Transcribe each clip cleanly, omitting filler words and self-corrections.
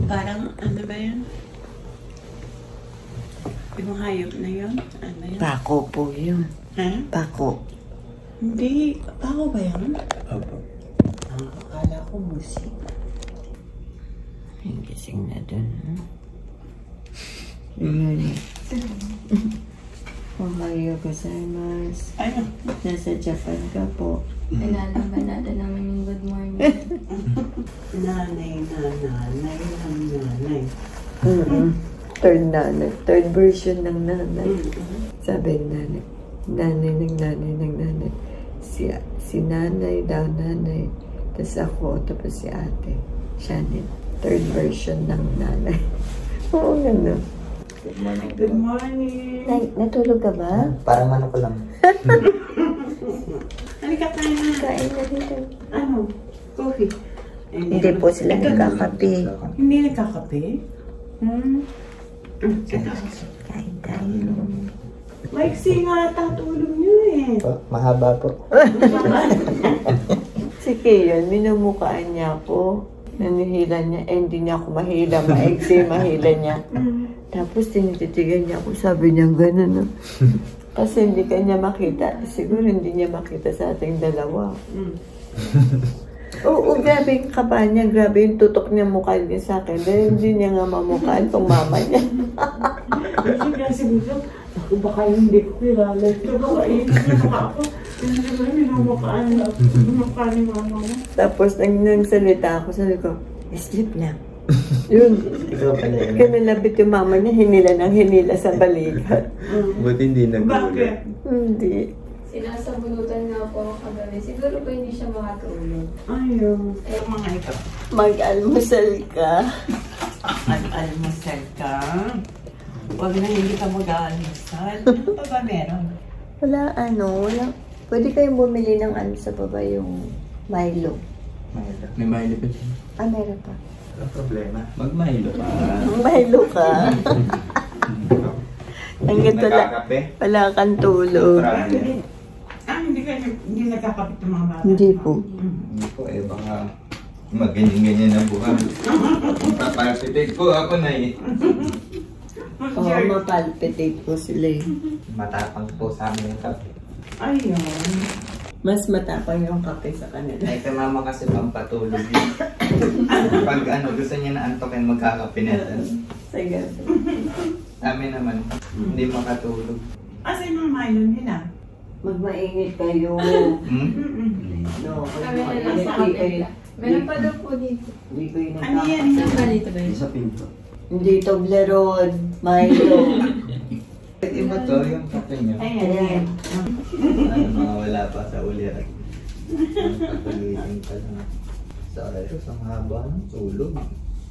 Parang, ano ba yun? Yung hayop na yun? Ano yun? Pako po yun. Ha? Pako. Hindi. Pako ba yun? Opo. Akala ko musik. Yung gising na dun. Yun. Ohayo gozaimasu. Ano? Nasa Japan ka po. Nalalaban natin naman yung good morning. Nanay ng nanay. Third nanay. Third version ng nanay. Sabi ng nanay. Nanay ng nanay ng nanay. Si nanay daw nanay. Tapos ako, tapos si ate. Shannon. Third version ng nanay. Oo, gano'n. Good morning. Good morning. Natulog ka ba? Parang manok ko lang. Halika tayo na. Kain na dito. Ano? Coffee? Hindi po sila nagkakape. Hindi nagkakape? Kain tayo. Maiksi nga tatulog nyo eh. Mahaba po. Si Keyon, minumukaan niya ako. Nanihila niya. Hindi niya ako mahila. Maiksi, mahila niya. Tapos tinititigan niya ako. Sabi niya gano'n. No? Kasi hindi ka niya makita. Siguro hindi niya makita sa ating dalawa. Oo, grabe yung kaba niya. Grabe yung tutok niya mukha niya sa akin. Dahil hindi niya nga mamukhaan itong mama niya. Kasi siguro, ako baka hindi ko kilala. Ito baka inis na mukha ako. Hindi ko minumukhaan ni mama mo. Tapos nang salita ako, sabi ko, sleep na. Yun. Ikaw pala yun. Kinalabit yung mama niya, hinila sa balikat. Buti hindi Bakit? nagulog. Hindi. Sinasabunutan nga po ako kagabi. Siguro po hindi siya makatulog. Ayaw. Mga ito. Mag-almusal ka. Mag-almusal ka. Huwag na hindi ka mag-almusal. Ano pa ba meron? Wala. Pwede kayong bumili ng sa baba yung Milo. May Milo pa dyan. Meron pa. Ang problema. Mag-Milo pa. Milo ka. Hanggang Nagkakape? wala kang tulog. Hindi nagkakapit ng mga bata? Hindi po. Hindi po eh, baka maganyan-ganyan ang buhay. Papalpitate ko ako na eh. Oo, mapalpitate po sila eh. Matapang po sa amin yung kape. Ayun. Mas matapang yung kape sa kanila. Ay, kay mama kasi pampatulog yun. Pag gusto niya na antokin magkakape na yan. Sige. Amin naman, hindi makatulog. Asa yung mga Milo nila? Magmainit kayo. No, Kami na lang magmainit sa kayo. kanila. Meron pa daw po dito. Hindi kayo Ano yan? Saan ba dito ba yun? Sa pinto. Hindi Toblerone, Milo. Iba to, yung kape niyo. Ayan. Mga wala pa sa ulirat. Patuloyin pa lang. Sa oras, ang haba ng tulog.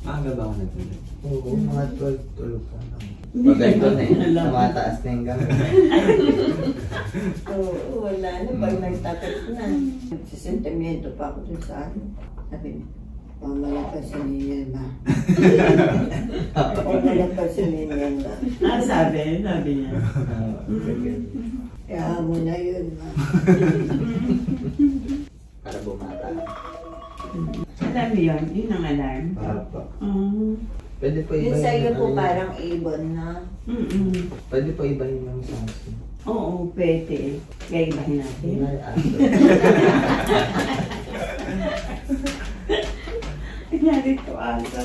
Maaga ba ako natulog? Oo, mga 12 tulog pa lang. Pag ito na eh, tumataas na yung gamit. Oo, wala na. Pag nagtatat na. Nagsisentimiento pa ako dun sa ano. Sabi niya, pamalapasin niya ma. Pamalapasin niya ma. Sabi niya. Kaya mo na yun ma. Para bumata. Alam mo yun? Yun ang alarm. Papa. Pwede po Yung ibahin. sa'yo po ano, parang ibon na. Pwede po ibahin yung sansi. Oo, pwede. Gaibahin natin. May aso. Kanyari to aso.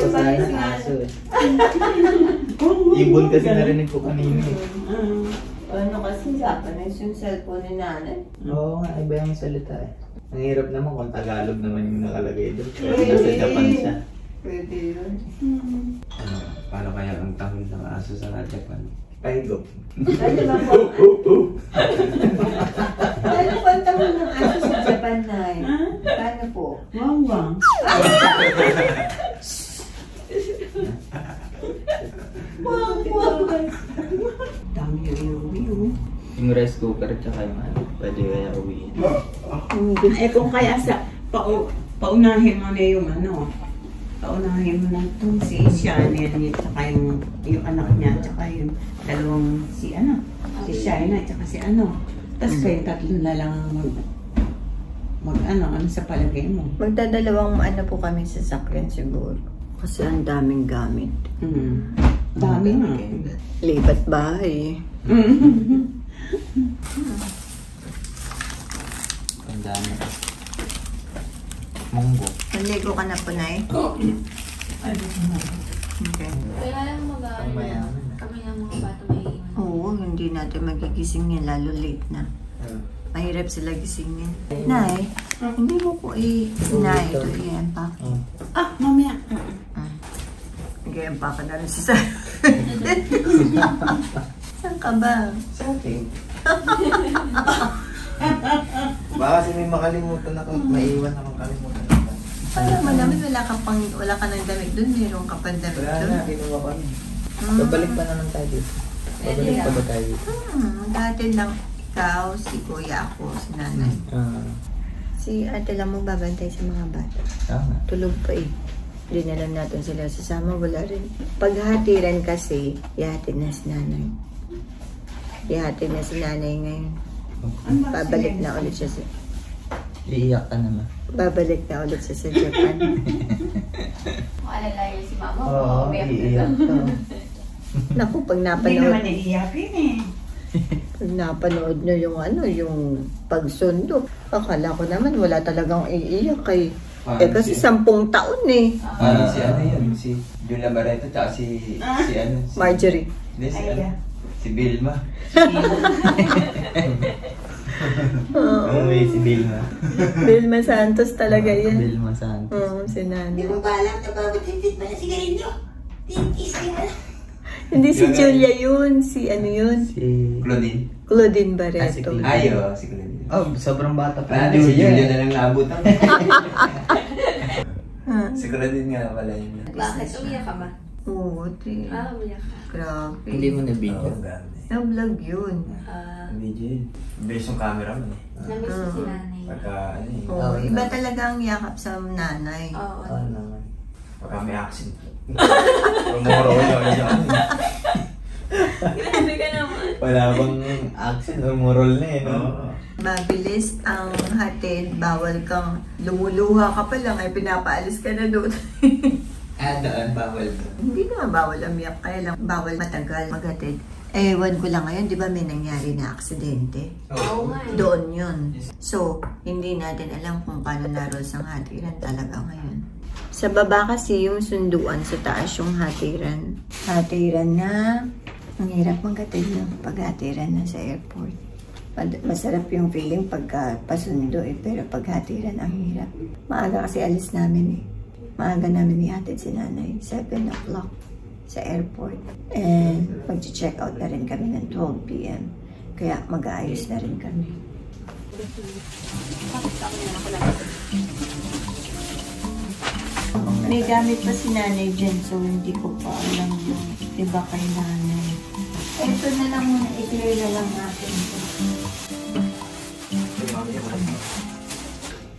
Sana aso eh. Ibon kasi narinig ko kanina eh. Ano kasi Japanese yung cellphone ni nanay? Oo nga, iba yung salita eh. Ang hirap naman kung Tagalog naman yung nakalagay doon. Kasi nasa Japan siya. Pwede yun. Paano kaya ang tahol ng aso sa Japan? Paigo. Ano ba po? Ano po ang tawag ng aso sa Japan na eh? Paano po? Wawang. Dami yung Yung rice cooker tsaka yung ano, pwede kaya uwiin. Eh kung kaya sa paunahin mo na yung ano, paunahin mo na itong si Shannon, tsaka yung anak niya, tsaka yung dalawang si Shaina, tsaka si ano. Tapos kayo tatlo na lang ano sa palagay mo. Magdadalawang ano po kami sa sakyan siguro. Kasi ang daming gamit. Dami nga. Lipat bahay. Ang dami. Munggo. Naligo ka na po, Nay? Okay. Kaya lang Ang mayaman. kami ng mga bata may iwan. Oo, hindi natin magigising yan, lalo late na. Mahirap sila gisingin. Nay, hindi mo ko Nay, ito iyan pa. Ah, mamaya. Ngayon pa ka na rin sa Saan ka ba? Sa akin. Baka kasi may makalimutan ako. Maiwan ako kalimutan ako. Parang namin wala ka ng damit doon. Meron ka pang damit Wala doon. na, kinuha ko. Babalik pa naman tayo dito. Babalik pa ba tayo dito? Maghahatid lang ikaw, si kuya ako, si nanay. Si ate lang mo babantay sa mga bata. Tama. Tulog pa eh. Hindi na lang natin sila sasama. Wala rin. Paghatiran kasi, ihatid na si nanay. Ihatid na si nanay ngayon. Babalik na ulit siya sa... Iiyak ka naman. Babalik na ulit siya sa Japan. Maalalayo si mama mo. Oo, iiyak ka. Naku, pag Hindi napanood... naman naiiyakin eh. Pag napanood nyo yung yung pagsundo, akala ko naman wala talagang iiyak kay... kasi 10 taon eh. Si ano yun? Si Julia Barreto tsaka si ano? Si, Marjorie. Hindi, si Ay, ano? Si Vilma. May si Vilma. Vilma Santos talaga yan. Vilma Santos. Oo, si Nani. Hindi mo ba alam na babatintit ba na sigarilyo? Tintis ka na. Hindi si Julia yun, si ano yun? Si... Claudine. Claudine Ah, si Barreto. Claudine. Ayo, si Claudine. Oh, sobrang bata Wala pa. din si Julia na lang naabutan. Ah, Si Claudine nga pala yun. Bakit? Umiyak ka ba? oo, di. Umiyak ka. Grabe. Hindi mo na-video. Oo, grabe. Na-vlog yun. Video yun. Base yung camera mo eh. Namiss ko si nanay. Pagka ano eh. Oo, iba talaga ang yakap sa nanay. Oo. Oo naman. Pagka may accent. Rumoro yun. Grabe ka naman. Wala bang accent or moral na eh, no? Mabilis ang hatid, bawal kang lumuluha ka pa lang ay pinapaalis ka na doon. Doon, bawal doon. Hindi naman bawal umiyak, kaya lang bawal matagal maghatid. Ewan ko lang ngayon, di ba may nangyari na aksidente? Oo nga eh. Doon yun. So, hindi natin alam kung paano naros ang hatiran talaga ngayon. Sa baba kasi yung sunduan, sa taas yung hatiran. Hatiran na, ang hirap maghatid no, pag hatiran na sa airport. Masarap yung feeling pagka pasundo eh, pero pag hatiran ang hirap. Maaga kasi alis namin eh. Maaga namin ihatid si nanay, 7 o'clock sa airport. And mag-check out na rin kami ng 12 p.m. Kaya mag-aayos na rin kami. May gamit pa si nanay dyan, so hindi ko pa alam yung iba kay nanay. Ito na lang muna, i-clear na lang natin ito.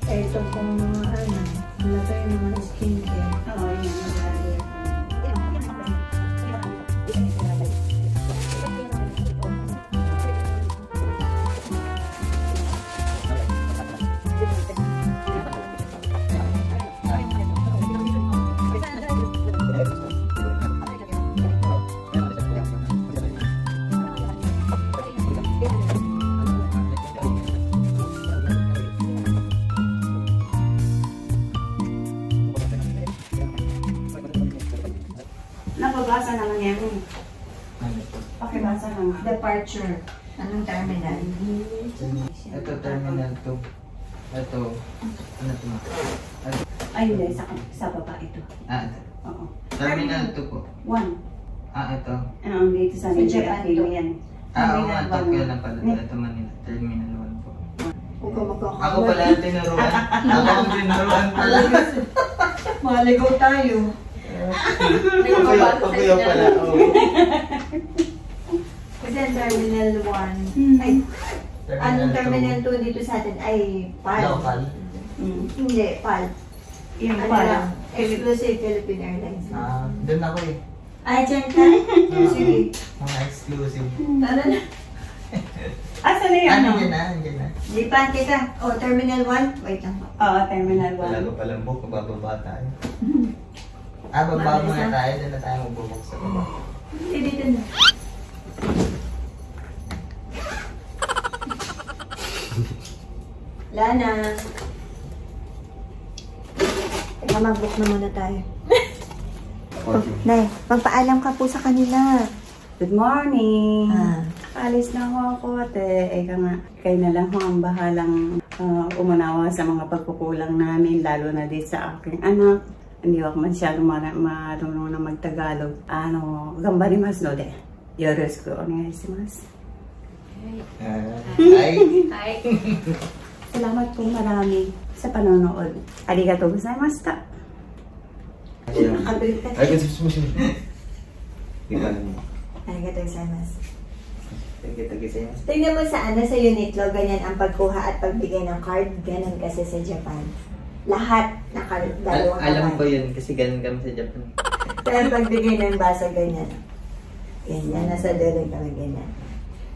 Ito pong mga ano, wala tayo mga skincare. Oo, yun. Nababasa naman yan eh. Pakibasa naman. Departure. Anong terminal? Ito, terminal 2. Ito. Ano ito? Ay, hindi. Sa baba ito. Ito. Oo. Terminal 2 po. 1. Ito. Ano, dito sa Japan Nigeria. to. Yan. Oo Terminal nga, Tokyo 1. lang pala. Ito Manila. Terminal 1 po. Huwag ka magkakaroon. Ako pala ang tinuruan. Ako ang tinuruan pala. Maligaw tayo. Pagkuyo pala. Kasi Terminal 1. Ay, anong Terminal 2 dito sa atin? Ay, PAL. Local. Hindi, PAL. Yung Ano pala. lang? Exclusive Philippine Airlines. Doon ako eh. Ay, dyan ka? Sige. Mga exclusive. Tara na. Asa na yun? Ano dyan na? Dyan na. Lipan kita. Oh, Terminal 1. Wait lang. Oo, Terminal 1. Wala ko palang book. Bababa tayo. Baba muna tayo. Doon na tayo magbubuksan. Dito na. Lana. Teka, mag-book na muna tayo. Nay, magpaalam ka po sa kanila. Good morning! Ah. Alis na ako ate. Eka nga, kayo na lang ho ang bahalang umunawa sa mga pagkukulang namin, lalo na din sa aking anak. Hindi ako masyadong marunong na magtagalog. Gambarimasu no de. Yoroshiku onegaishimasu. Hi! Hi. Salamat po marami sa panonood. Arigatou gozaimashita. Ay, kasi mo siya. Di ba naman? Arigatou gozaimasu. Tagi-tagi-sayo. Tingnan mo sa Uniqlo, ganyan ang pagkuha at pagbigay ng card. Ganun kasi sa Japan. Lahat dalawang Alam ko kamay. yun kasi ganun kami sa Japan. Pero pagbigay ng baso, ganyan. Ganyan, nasa dulo kami ganyan.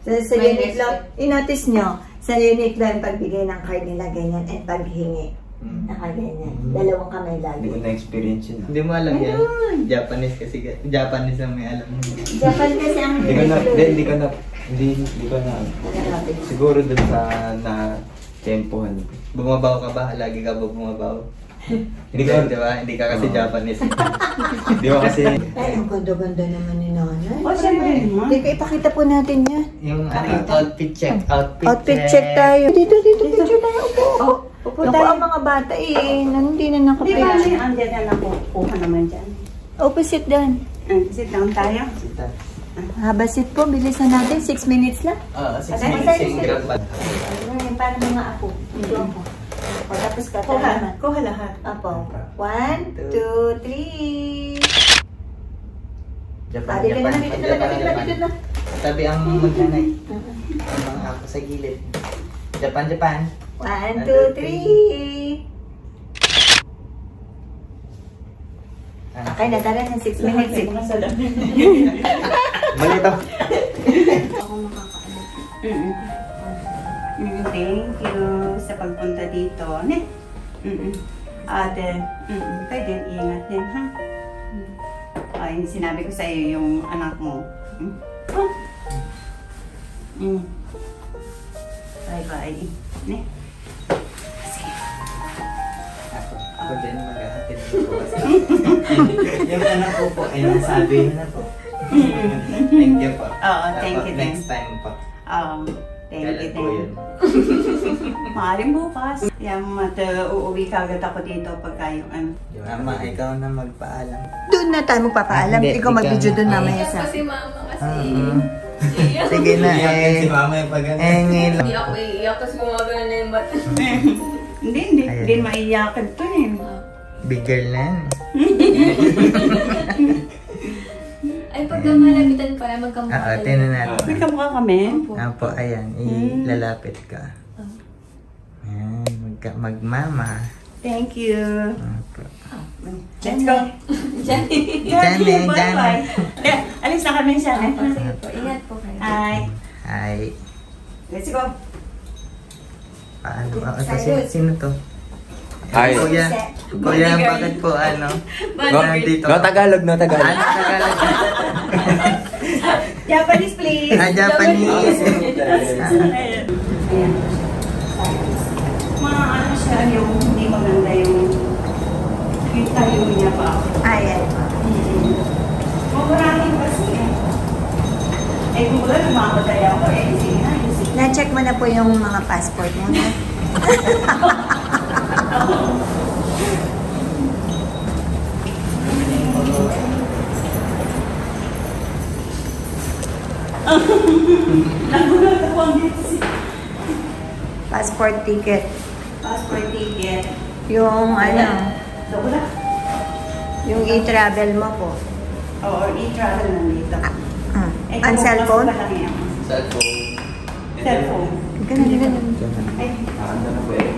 So, sa May Uniqlo, respect. i-notice nyo, sa Uniqlo yung pagbigay ng card nila ganyan at paghingi. Mm. Nakaganyan. Dalawang kamay Hindi ko lagi. na-experience yun. Hindi mo alam yan. Japanese kasi. Japanese ang may alam mo. Japan kasi ang Hindi ko na, Uniqlo. hindi ko na, siguro dun sa na-tempohan. Bumabaw ka ba? Lagi ka ba bumabaw? Hindi ko, Di ba? Hindi ka kasi Oo. Japanese. Di ba kasi, Ay, ang ganda-ganda naman ni Nanay. Oh, syempre naman. Teka, ipakita po natin yan. Yung outfit check. Outfit check tayo. Dito, picture tayo. Upo. Upo Naku, tayo. ang mga bata hindi na Di ba nakapicture. andyan na lang kuha naman dyan. Opposite doon. Sit down tayo. Sita. Haba sit po, bilisan natin. 6 minutes lang. Oo, 6 Okay, minutes okay. yung grab ba? Ayan, para mga apo. Ito ako. O, tapos ka naman. Kuha lahat. Apo. 1, 2, 3. Japan, Dito Japan. na, dito na. Tabi ang magkanay. Ang mga ako sa gilid. Japan, Japan. 1, 2, 3. Okay na, tara na. 6 minutes. malito. Ako makakaalit. Thank you sa pagpunta dito. Ate, pwede ingat din, ha? Ay, sinabi ko sa iyo yung anak mo. Bye-bye. Ne? Ako din mag-ahatid dito kasi. Yung anak ko po ay nasabi na po. Thank you po. Oo, thank you. Next time po. Thank you. Kailan po yun? Maaaring bukas. Uuwi kagad ako dito pagka yung ano. Mama, ikaw na magpaalam. Doon na tayo magpapaalam. Hindi, Ikaw mag-video doon ikaw. mamaya Yes, sa... kasi mama kasi. Sige na Si mama yung pag ngil. Hindi ako iiyak kasi gumagano na yung bata. Hindi Ayan. maiyakan to eh. Big girl na yan. Ay, pagka malapitan pala, magkamukha. Oo, tinan natin. May kamukha kami. Apo, ayan. Ilalapit ka. Ayan, magmama. Thank you. Apo. Let's go. Diyan, Bye-bye. Alis na kami siya. Sige po, ingat po kayo. Hi. Hi. Let's go. Paano ba? Sino to? Hi. Kuya, bakit po nandito? No Tagalog. Tagalog? Japanese please. Japanese. Ayan. Mga ano siya, yung hindi maganda yung tayo niya pa. Ayan. Maraming kasi eh. Kung wala namamatay ako sige na. Na-check mo na po yung mga passport mo na. Nagulat ako ang dito si Passport ticket. passport ticket. Yung Nagulat. yung e-travel mo po. Or e-travel nandito. Ang cellphone? Cellphone. Ganun. Ay, Nakanda na po eh.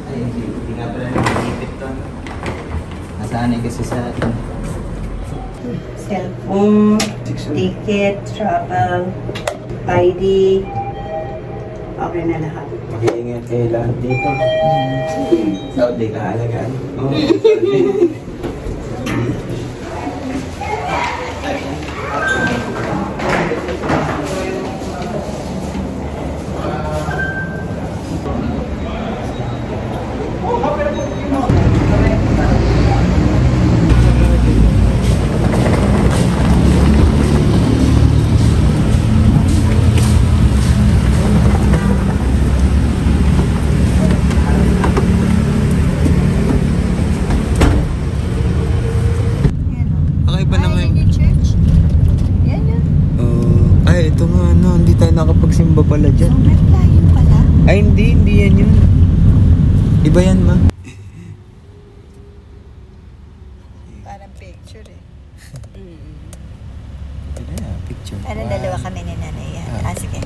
Ay, hindi nga pala nakikipit to. Nasanay kasi sa atin. cellphone, ticket, travel, ID. Okay na lahat. mag-iingat kayo lahat dito. Saudi ka alagaan. Oo, Saudi. Ito nga, no, hindi tayo nakapagsimba pala dyan. Sobrang layo pala. Ay, hindi yan yun. Iba yan, ma. Parang picture eh. Ito na, picture. Ano, dalawa kami ni nanay yan. Sige. 1,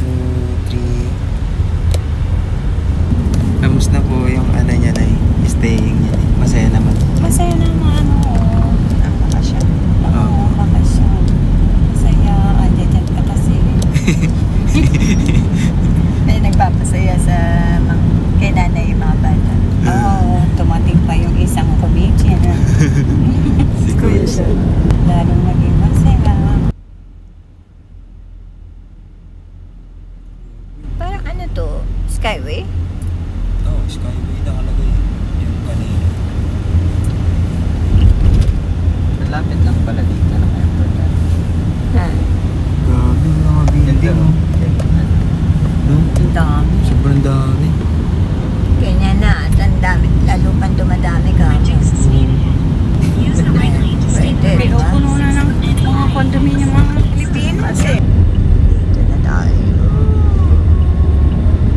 2, 3. Kamusta po yung ano niya na staying niya? Masaya naman. Masaya naman, ang bakasyon. Oo, bakasyon. Masaya, dyan ka kasi. May nagpapasaya sa kay nanay yung mga bata. Oo, tumating pa yung isang comedian. Si Kuya siya. Lalong naging masaya. Parang ano to? Skyway? Oo, Skyway nakalagay. Yung kanina. Malapit lang pala dito ng airport. Grabe yung mga building. No? Ang dami. Sobrang dami. Ganyan na. At ang dami. Lalo pang dumadami ka. Pero puno na ng mga condominium mga Pilipino. Ito na tayo.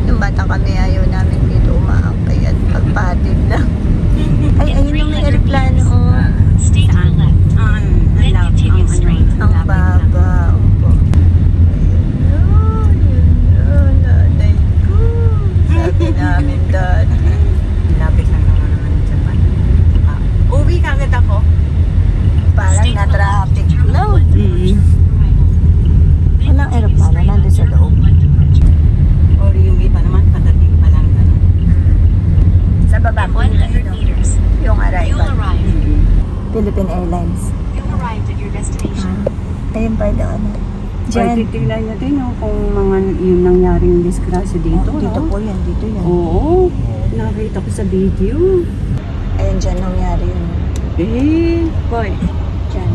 Nung bata kami, ayaw namin dito umaakay at pagpatid na. Ay, ayun yung may aeroplano. Stay to the left. Then continue straight. Ang baba. Opo. Ayun, nanay ko. Sabi namin dati. Lapit lang naman sa Japan. Uwi kagad ako. Parang na-traffic load. Walang aeroplano, nandun sa loob. Or yung iba naman, patating pa lang. Sa baba po In 100 meters, yung you'll arrival. arrive. Philippine Airlines. You'll arrive at your destination. Ayun pa doon. Diyan. Diyan. Titignan natin kung mga yung nangyaring disgrasya dito. Dito no? po yan, dito yan. Oo. Nakita ko sa video. Ayun dyan nangyari yun. Boy. Dyan.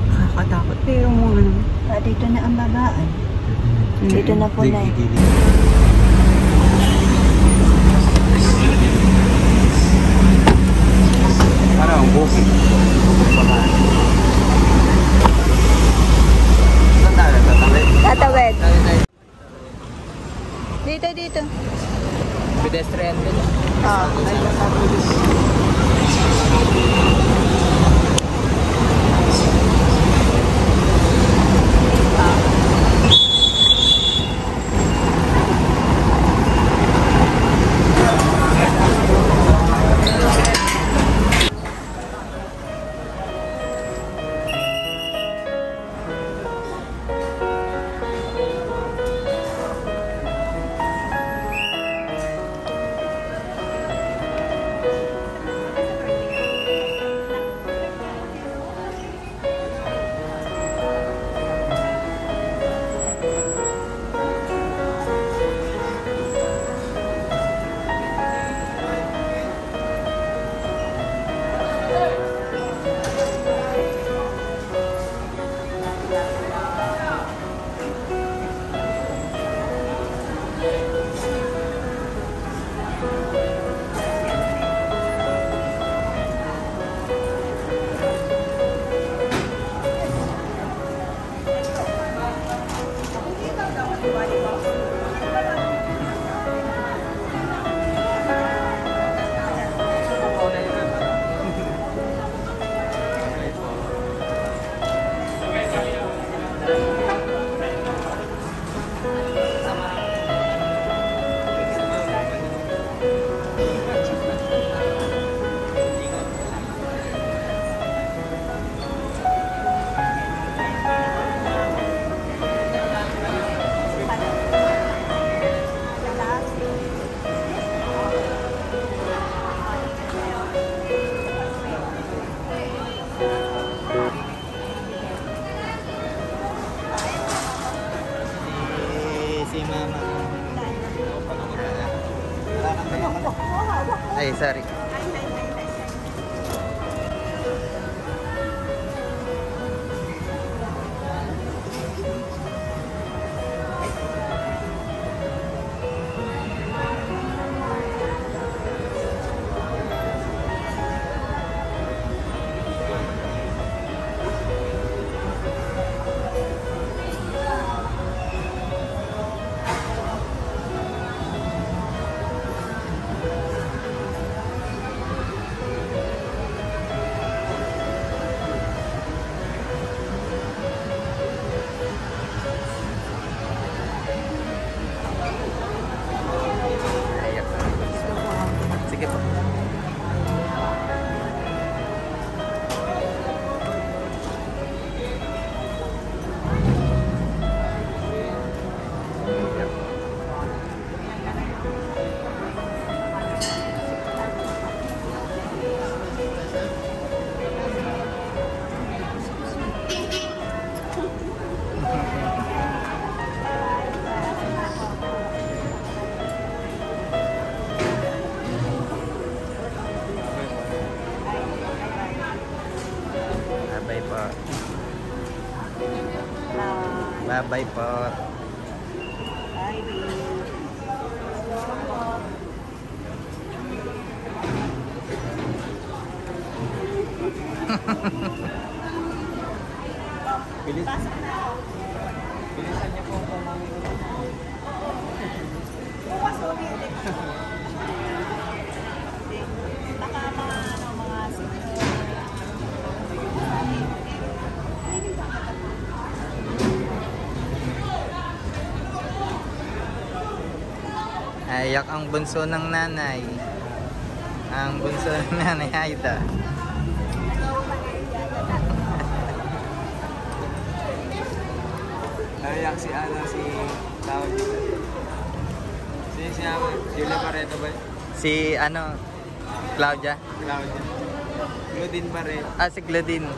Nakakatakot. Pero mga ano. Dito na ang babaan. Dito na po na. Parang booking. Saan tayo? Tatawid. Dito. Pedestrian din. Ay, sorry. Sige po. Bye po. Bye po. Bilisan niyo po kung Ayak ang bunso ng nanay. Ang bunso ng nanay, Aida. Ayak si si tawag si Julia Barreto ba? Si Claudia. Claudia. Claudine Barreto. Si Claudine.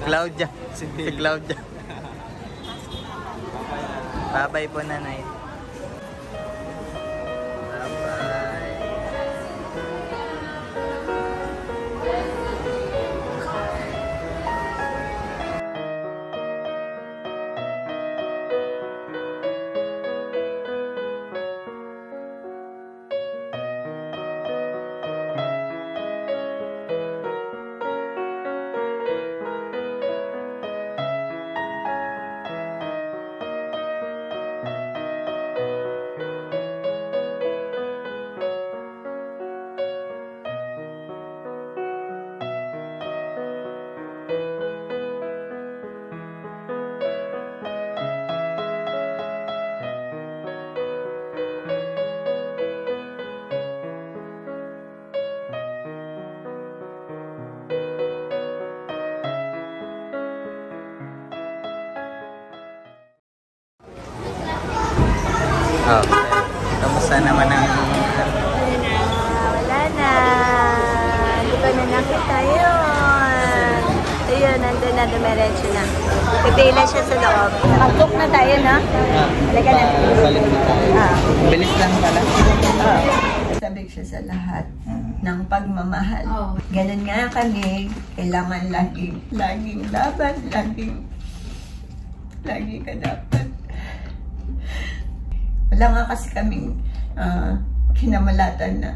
Claudia. Si Claudia. Bye-bye po, nanay. Kamusta naman ang... Wala na. Hindi ko na nakita yun. Ayun, nandun na, dumiretso na. Pipila siya sa loob. Nakapok na tayo, no? Halika na. Balik na tayo. Bilis lang pala. Sabik siya sa lahat ng pagmamahal. Ganun nga kami. Kailangan laging laban, lagi ka dapat. Wala nga kasi kaming kinamalatan na